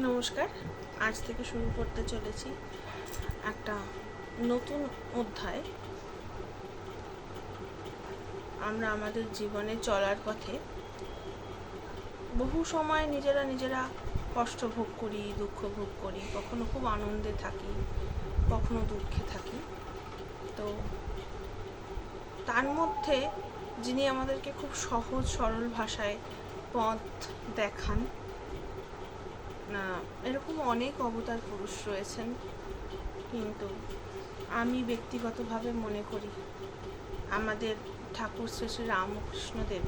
নমস্কার। আজ থেকে শুরু করতে চলেছি একটা নতুন অধ্যায়। আমরা আমাদের জীবনে চলার পথে বহু সময় নিজেরা কষ্ট ভোগ করি, দুঃখ ভোগ করি, কখনো খুব আনন্দে থাকি, কখনো দুঃখে থাকি। তো তার মধ্যে যিনি আমাদেরকে খুব সহজ সরল ভাষায় পথ দেখান, এরকম অনেক অবতার পুরুষ রয়েছেন, কিন্তু আমি ব্যক্তিগতভাবে মনে করি আমাদের ঠাকুর শ্রী শ্রী রামকৃষ্ণদেব,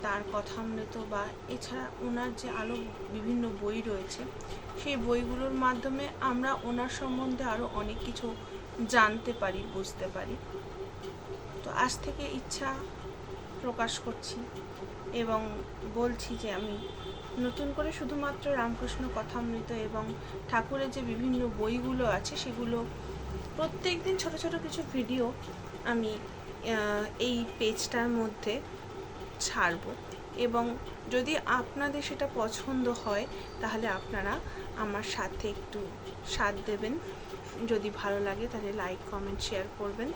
তার কথামৃত বা এছাড়া ওনার যে আরও বিভিন্ন বই রয়েছে, সেই বইগুলোর মাধ্যমে আমরা ওনার সম্বন্ধে আরও অনেক কিছু জানতে পারি, বুঝতে পারি। তো আজ থেকে ইচ্ছা প্রকাশ করছি এবং বলছি যে আমি নতুন করে শুধুমাত্র রামকৃষ্ণ কথামৃত এবং ঠাকুরের যে বিভিন্ন বইগুলো আছে সেগুলো প্রত্যেক দিন ছোট ছোট কিছু ভিডিও আমি এই পেজটার মধ্যে ছাড়ব, এবং যদি আপনাদের সেটা পছন্দ হয় তাহলে আপনারা আমার সাথে একটু সাথ দেবেন। যদি ভালো লাগে তাহলে লাইক, কমেন্ট, শেয়ার করবেন।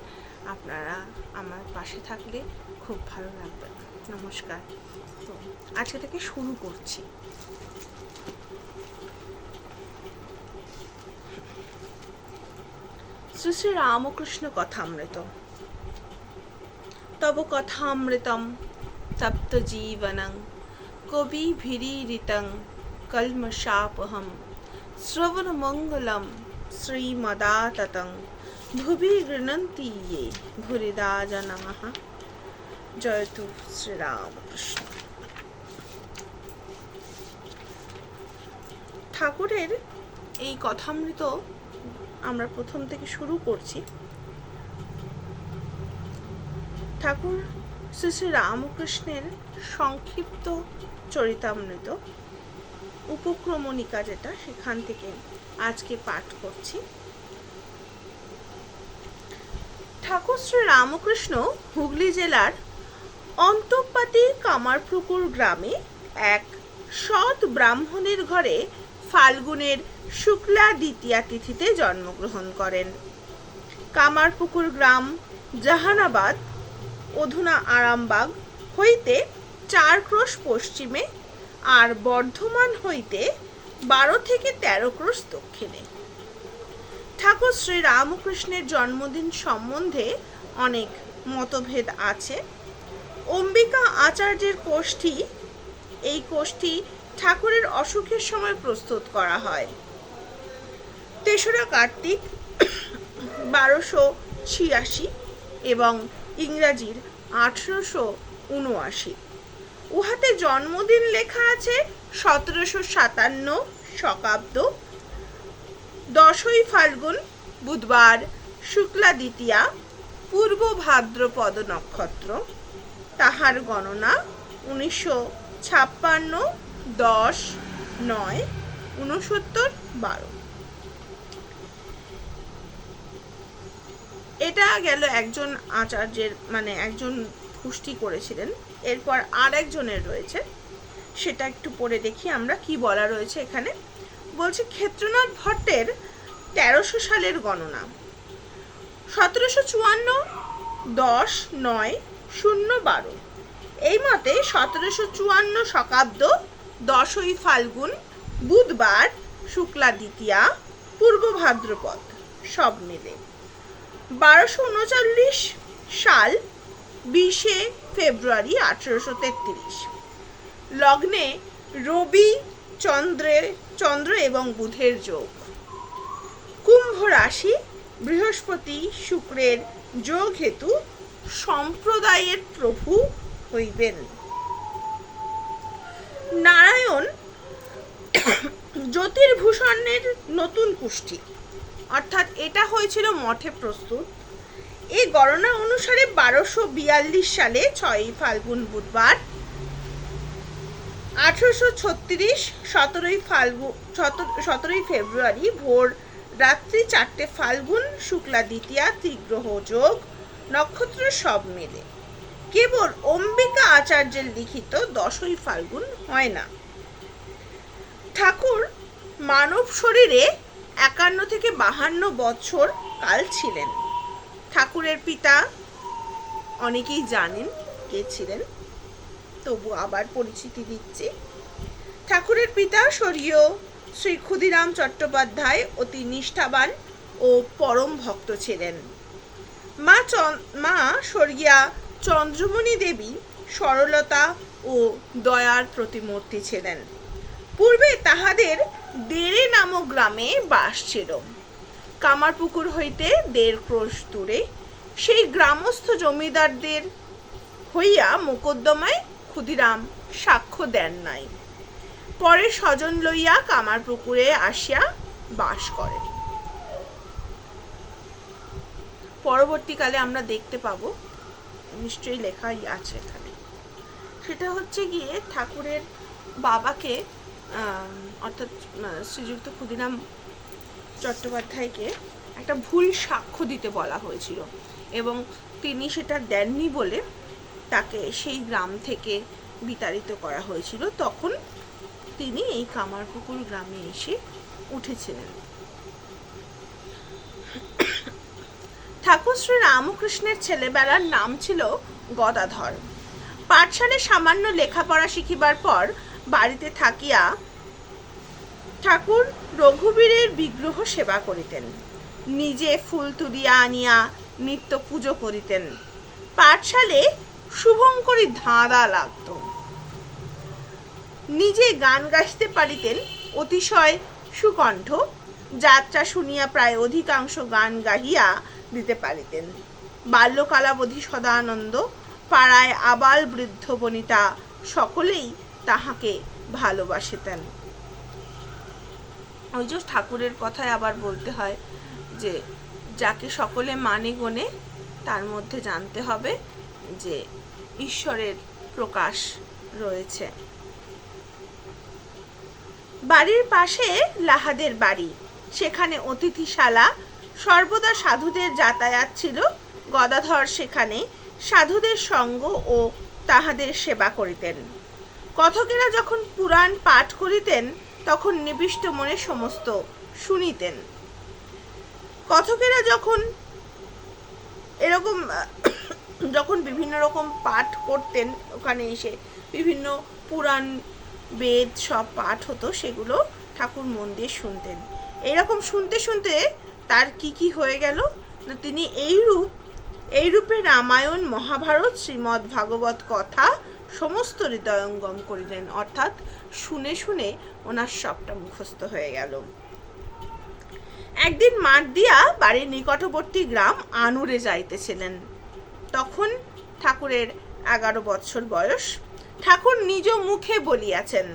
আপনারা আমার পাশে থাকলে খুব ভালো লাগবে। নমস্কার। তো আজকে থেকে শুরু করছি। শ্রী শ্রী রামকৃষ্ণ কথামৃত। তব কথামৃতম তপ্ত জীবনং কবিভিরীরিতং কলমশাপহম শ্রবণ মঙ্গলম শ্রীমদাততং ভুবি গৃণন্তি ये ভুরিদা জনাঃ। জয়তু শ্রীরামকৃষ্ণ। ঠাকুরের এই কথামৃত আমরা প্রথম থেকে শুরু করছি। ঠাকুর শ্রী শ্রী রামকৃষ্ণের সংক্ষিপ্ত চরিতামৃত, উপক্রমণিকা যেটা, সেখান থেকে আজকে পাঠ করছি। ঠাকুর শ্রী রামকৃষ্ণ হুগলি জেলার অন্তঃপাতি কামারপুকুর গ্রামে এক সৎ ব্রাহ্মণের ঘরে ফাল্গুনের শুক্লা দ্বিতীয়া তিথিতে জন্মগ্রহণ করেন। কামারপুকুর গ্রাম জাহানাবাদ, অধুনা আরামবাগ হইতে 4 ক্রোশ পশ্চিমে আর বর্ধমান হইতে 12 থেকে 13 ক্রোশ দক্ষিণে। ঠাকুর শ্রী রামকৃষ্ণের জন্মদিন সম্বন্ধে অনেক মতভেদ আছে। অম্বিকা আচার্যের কোষ্ঠী, এই কোষ্ঠী ঠাকুরের অসুখের সময় প্রস্তুত করা হয়। 3রা কার্তিক 1286 এবং ইংরাজির 1879। উহাতে জন্মদিন লেখা আছে 1757 শকাব্দ 10ই ফাল্গুন বুধবার শুক্লা দ্বিতীয়া, পূর্ব ভাদ্রপদ নক্ষত্র। তাহার গণনা 1956 10 9 69 12। এটা গেল একজন আচার্যের, মানে একজন পুষ্টি করেছিলেন। এরপর আর একজনের রয়েছে, সেটা একটু পড়ে দেখি আমরা কি বলা রয়েছে এখানে। বলছে ক্ষেত্রনাথ ভট্টের 1300 সালের গণনা 1754 10 9 0 12। এই মতে 1754 শকাব্দ 10ই ফাল্গুন বুধবার শুক্লা দ্বিতীয়া, পূর্ব ভাদ্রপদ সব মিলে। 1239 সাল 20 ফেব্রুয়ারি 1833। লগ্নে রবি চন্দ্র এবং বুধের যোগ। কুম্ভ রাশি, বৃহস্পতি শুক্রের যোগ হেতু সম্প্রদায়ের প্রভু হইবেন। নারায়ণ জ্যোতির্ভূষণের নতুন কুষ্ঠী, অর্থাৎ এটা হয়েছিল মঠে প্রস্তুত। এই গণনা অনুসারে 1242 সালে 6ই ফাল্গুন বুধবার, 1836 17ই ফেব্রুয়ারি ভোর রাত্রি 4টে ফাল্গুন শুক্লা দ্বিতীয়া, ত্রিগ্রহ যোগ, নক্ষত্র সব মিলে। কেবল অম্বিকা আচার্যের লিখিত 10ই ফাল্গুন হয় না। ঠাকুর মানব শরীরে 51 থেকে 52 বছর কাল ছিলেন। ঠাকুরের পিতা অনেকেই জানেন কে ছিলেন, তবু আবার পরিচিতি দিচ্ছি। ঠাকুরের পিতা স্বর্গীয় শ্রী ক্ষুদিরাম চট্টোপাধ্যায় অতি নিষ্ঠাবান ও পরম ভক্ত ছিলেন। মা স্বর্গীয়া চন্দ্রমণি দেবী সরলতা ও দয়ার প্রতিমূর্তি ছিলেন। পূর্বে তাহাদের দেড়ে নামক গ্রামে বাস ছিল। কামারপুকুর হইতে 1.5 ক্রোশ দূরে। সেই গ্রামস্থ জমিদারদের হইয়া মোকদ্দমায় ক্ষুদিরাম সাক্ষ্য দেন নাই। পরে স্বজন লইয়া কামারপুকুরে আসিয়া বাস করেন। পরবর্তীকালে আমরা দেখতে পাবো, নিশ্চয়ই লেখাই আছে এখানে, সেটা হচ্ছে গিয়ে ঠাকুরের বাবাকে অর্থাৎ শ্রীযুক্ত ক্ষুদিরাম চট্টোপাধ্যায়কে একটা ভুল সাক্ষ্য দিতে বলা হয়েছিল এবং তিনি সেটা দেননি বলে তাকে সেই গ্রাম থেকে বিতাড়িত করা হয়েছিল। তখন তিনি এই কামারপুকুর গ্রামে এসে উঠেছিলেন। ঠাকুর শ্রী রামকৃষ্ণের ছেলেবেলার নাম ছিল গদাধর। পাঠশালে সামান্য লেখাপড়া শিখিবার পর বাড়িতে থাকিয়া ঠাকুর রঘুবীরের বিগ্রহ সেবা করিতেন। নিজে ফুল তুলিয়া আনিয়া নিত্য পুজো করিতেন। পাঠশালে শুভঙ্করী ধাঁধা লাগত। নিজে গান গাইতে পারিতেন অতিশয় সুকণ্ঠ। যাত্রা শুনিয়া প্রায় অধিকাংশ গান গাহিয়া দিতে পারিতেন। বাল্যকালাবধি সদানন্দ, পাড়ায় আবাল বৃদ্ধ বনিতা সকলেই তাহাকে ভালোবাসিতেন। ওই যে ঠাকুরের কথায় আবার বলতে হয় যে যাকে সকলে মানে গনে তার মধ্যে জানতে হবে যে ঈশ্বরের প্রকাশ রয়েছে। বাড়ির পাশে লাহাদের বাড়ি, সেখানে অতিথিশালা, সর্বদা সাধুদের যাতায়াত ছিল। গদাধর সেখানে সাধুদের সঙ্গ ও তাহাদের সেবা করিতেন। কথকেরা যখন পুরাণ পাঠ করিতেন তখন নিবিষ্ট মনে সমস্ত শুনিতেন। কথকেরা যখন বিভিন্ন রকম পাঠ করতেন, ওখানে এসে বিভিন্ন পুরাণ বেদ সব পাঠ হতো, সেগুলো ঠাকুর মন দিয়ে শুনতেন। এইরকম শুনতে শুনতে তার কি হয়ে গেল না, তিনি এইরূপে রামায়ণ, মহাভারত, শ্রীমদ্ ভাগবত কথা সমস্ত হৃদয়ঙ্গম করিলেন। অর্থাৎ শুনে শুনে ওনার সবটা মুখস্থ হয়ে গেল। একদিন মাঠ দিয়া বাড়ির নিকটবর্তী গ্রাম আনুরে যাইতেছিলেন। তখন ঠাকুরের 11 বৎসর বয়স। ঠাকুর নিজ মুখে বলিয়াছেন।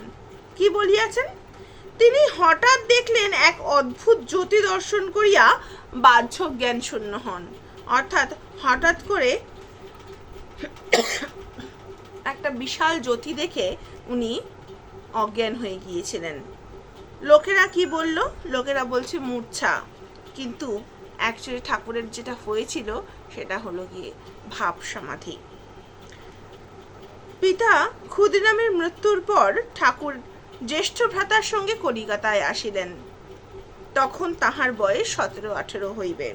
কি বলিয়াছেন? তিনি হঠাৎ দেখলেন এক অদ্ভুত জ্যোতি দর্শন করিয়া বাহ্য জ্ঞান শূন্য হন। অর্থাৎ হঠাৎ করে একটা বিশাল জ্যোতি দেখে উনি অজ্ঞান হয়ে গিয়েছিলেন। লোকেরা কি বলল? লোকেরা বলছে মূর্ছা, কিন্তু অ্যাকচুয়ালি ঠাকুরের যেটা হয়েছিল সেটা হলো গিয়ে ভাব সমাধি। পিতা ক্ষুদিরামের মৃত্যুর পর ঠাকুর জ্যেষ্ঠ ভ্রাতার সঙ্গে কলিকাতায় আসিলেন। তখন তাহার বয়স 17-18 হইবে।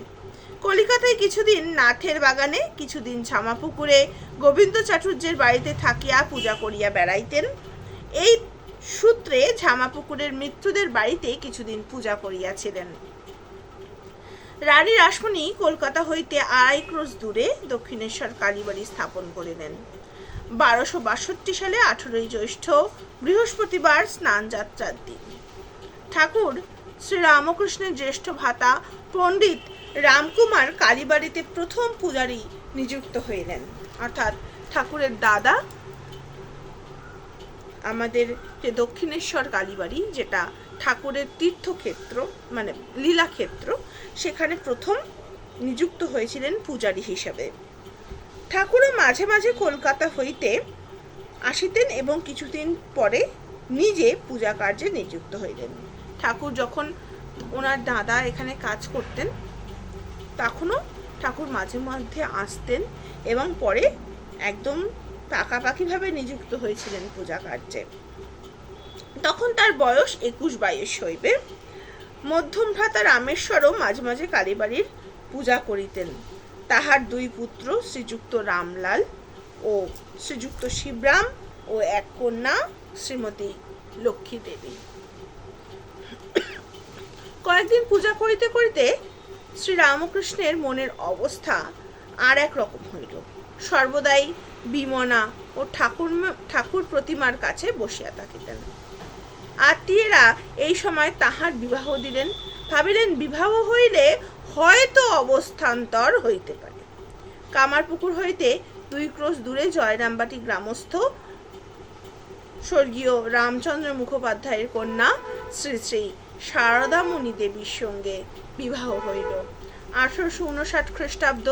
কলিকাতায় কিছুদিন নাথের বাগানে, কিছুদিন ঝামাপুকুরে গোবিন্দ চাটুর্যের বাড়িতে থাকিয়া পূজা করিয়া বেড়াইতেন। এই সূত্রে ঝামাপুকুরের মৃত্যুদের বাড়িতে কিছুদিন পূজা করিয়াছিলেন। রানী রাসমণি কলকাতা হইতে 2.5 ক্রোশ দূরে দক্ষিণেশ্বর কালীবাড়ি স্থাপন করিলেন। 1262 সালে 18ই জ্যৈষ্ঠ বৃহস্পতিবার স্নান যাত্রার দিন ঠাকুর শ্রী রামকৃষ্ণের জ্যেষ্ঠ ভ্রাতা পণ্ডিত রামকুমার কালীবাড়িতে প্রথম পূজারী নিযুক্ত হইলেন। অর্থাৎ ঠাকুরের দাদা, আমাদের যে দক্ষিণেশ্বর কালীবাড়ি, যেটা ঠাকুরের তীর্থক্ষেত্র মানে লীলাক্ষেত্র, সেখানে প্রথম নিযুক্ত হয়েছিলেন পূজারী হিসেবে। ঠাকুরও মাঝে মাঝে কলকাতা হইতে আসিতেন এবং কিছুদিন পরে নিজে পূজা কার্যে নিযুক্ত হইলেন। ঠাকুর যখন ওনার দাদা এখানে কাজ করতেন তখনও ঠাকুর মাঝে মধ্যে আসতেন এবং পরে একদম পাকাপাকিভাবে নিযুক্ত হয়েছিলেন পূজা কার্যে। তখন তার বয়স 21-22 হইবে। মধ্যম ভ্রাতা রামেশ্বরও মাঝে মাঝে কালীবাড়ির পূজা করিতেন। তাহার 2 পুত্র শ্রীযুক্ত রামলাল ও শ্রীযুক্ত শিবরাম ও এক কন্যা শ্রীমতী লক্ষ্মী দেবী। কয়েকদিন পূজা করিতে করিতে শ্রী রামকৃষ্ণের মনের অবস্থা আর এক রকম হইল। সর্বদাই বিমনা ও ঠাকুর প্রতিমার কাছে বসিয়া থাকিতেন। আত্মীয়রা এই সময় তাহার বিবাহ দিলেন। ভাবিলেন বিবাহ হইলে হয়তো অবস্থান্তর হইতে পারে। কামারপুকুর হইতে 2 ক্রোশ দূরে জয়রামবাটি গ্রামস্থ স্বর্গীয় রামচন্দ্র মুখোপাধ্যায়ের কন্যা শ্রী শ্রী শারদামণি দেবীর সঙ্গে বিবাহ হইল 1859 খ্রিস্টাব্দ।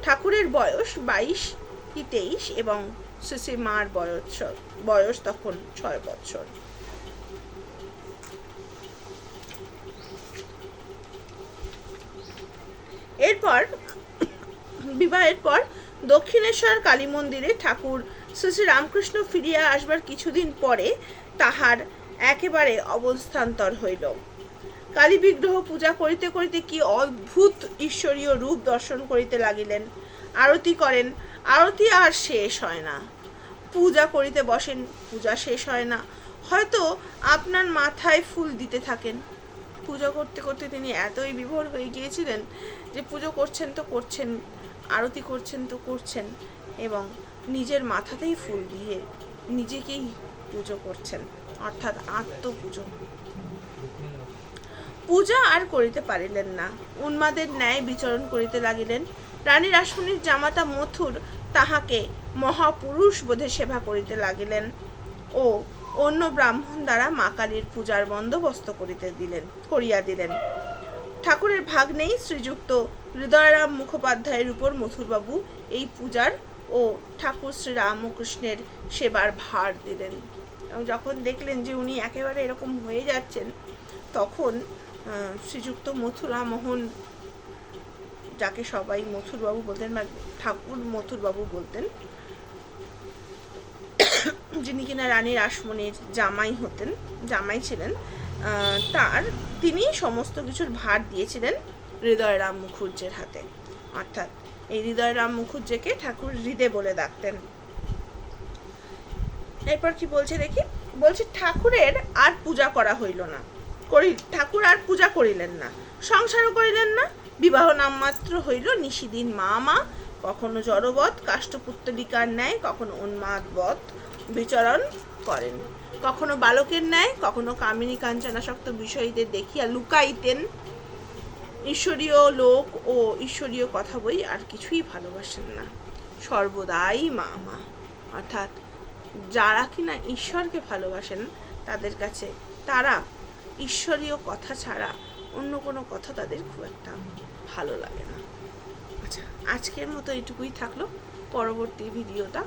ঠাকুরের বয়স 22 কি 23 এবং শ্রী শ্রী মার বয়স তখন 6 বছর। এরপর বিবাহের পর দক্ষিণেশ্বর কালী মন্দিরে ঠাকুর শ্রী শ্রী রামকৃষ্ণ ফিরিয়া আসবার কিছুদিন পরে তাহার একেবারে অবস্থান্তর হইল। কালী বিগ্রহ পূজা করিতে করিতে কি অদ্ভুত ঈশ্বরীয় রূপ দর্শন করিতে লাগিলেন। আরতি করেন, আরতি আর শেষ হয় না। পূজা করিতে বসেন, পূজা শেষ হয় না। হয়তো আপনার মাথায় ফুল দিতে থাকেন। পূজা করতে করতে তিনি এতই বিভোর হয়ে গিয়েছিলেন যে পুজো করছেন তো করছেন, আরতি করছেন তো করছেন এবং নিজের মাথাতেই ফুল দিয়ে নিজেকেই পুজো করছেন, অর্থাৎ আত্মপুজো। পূজা আর করিতে পারিলেন না। উন্মাদের ন্যায় বিচরণ করিতে লাগিলেন। রানী রাসমণির জামাতা মথুর তাহাকে মহাপুরুষ বোধে সেবা করিতে লাগিলেন ও অন্য ব্রাহ্মণ দ্বারা মা কালীর পূজার বন্দোবস্ত করিয়া দিলেন। ঠাকুরের ভাগ্নেই শ্রীযুক্ত হৃদয়রাম মুখোপাধ্যায়ের উপর মথুরবাবু এই পূজার ও ঠাকুর শ্রী রামকৃষ্ণের সেবার ভার দিলেন। এবং যখন দেখলেন যে উনি একেবারে এরকম হয়ে যাচ্ছেন, তখন শ্রীযুক্ত মথুরামোহন, যাকে সবাই মথুরবাবু বলতেন বা ঠাকুর মথুরবাবু বলতেন, যিনি কিনা রানী রাসমণির জামাই ছিলেন, তিনি সমস্ত কিছুর ভার দিয়েছিলেন হৃদয়রাম মুখুজ্জের হাতে। অর্থাৎ এই হৃদয়রাম মুখুজ্জেকে ঠাকুর হৃদে বলে ডাকতেন। এরপর কি বলছে দেখি, বলছে ঠাকুরের আর পূজা করা হইল না, ঠাকুর আর পূজা করিলেন না, সংসারও করিলেন না। বিবাহ নামমাত্র হইল। নিশিদিন মা কখনো জড়বৎ কাষ্ঠপুত্তলিকার ন্যায়, কখনো উন্মাদবৎ বিচরণ করেন, কখনো বালকের ন্যায়, কখনো কামিনী কাঞ্চনাসক্ত বিষয়ীদের দেখিয়া লুকাইতেন। ঈশ্বরীয় লোক ও ঈশ্বরীয় কথা বই আর কিছুই ভালোবাসেন না, সর্বদাই মা। অর্থাৎ যারা কিনা ঈশ্বরকে ভালোবাসেন তাদের কাছে তারা ঈশ্বরীয় কথা ছাড়া অন্য কোনো কথা তাদের খুব একটা ভালো লাগে না। আচ্ছা, আজকের মতো এটুকুই থাকলো। পরবর্তী ভিডিওটা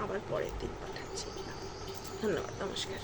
আবার পরের দিন পাঠাচ্ছি। ধন্যবাদ, নমস্কার।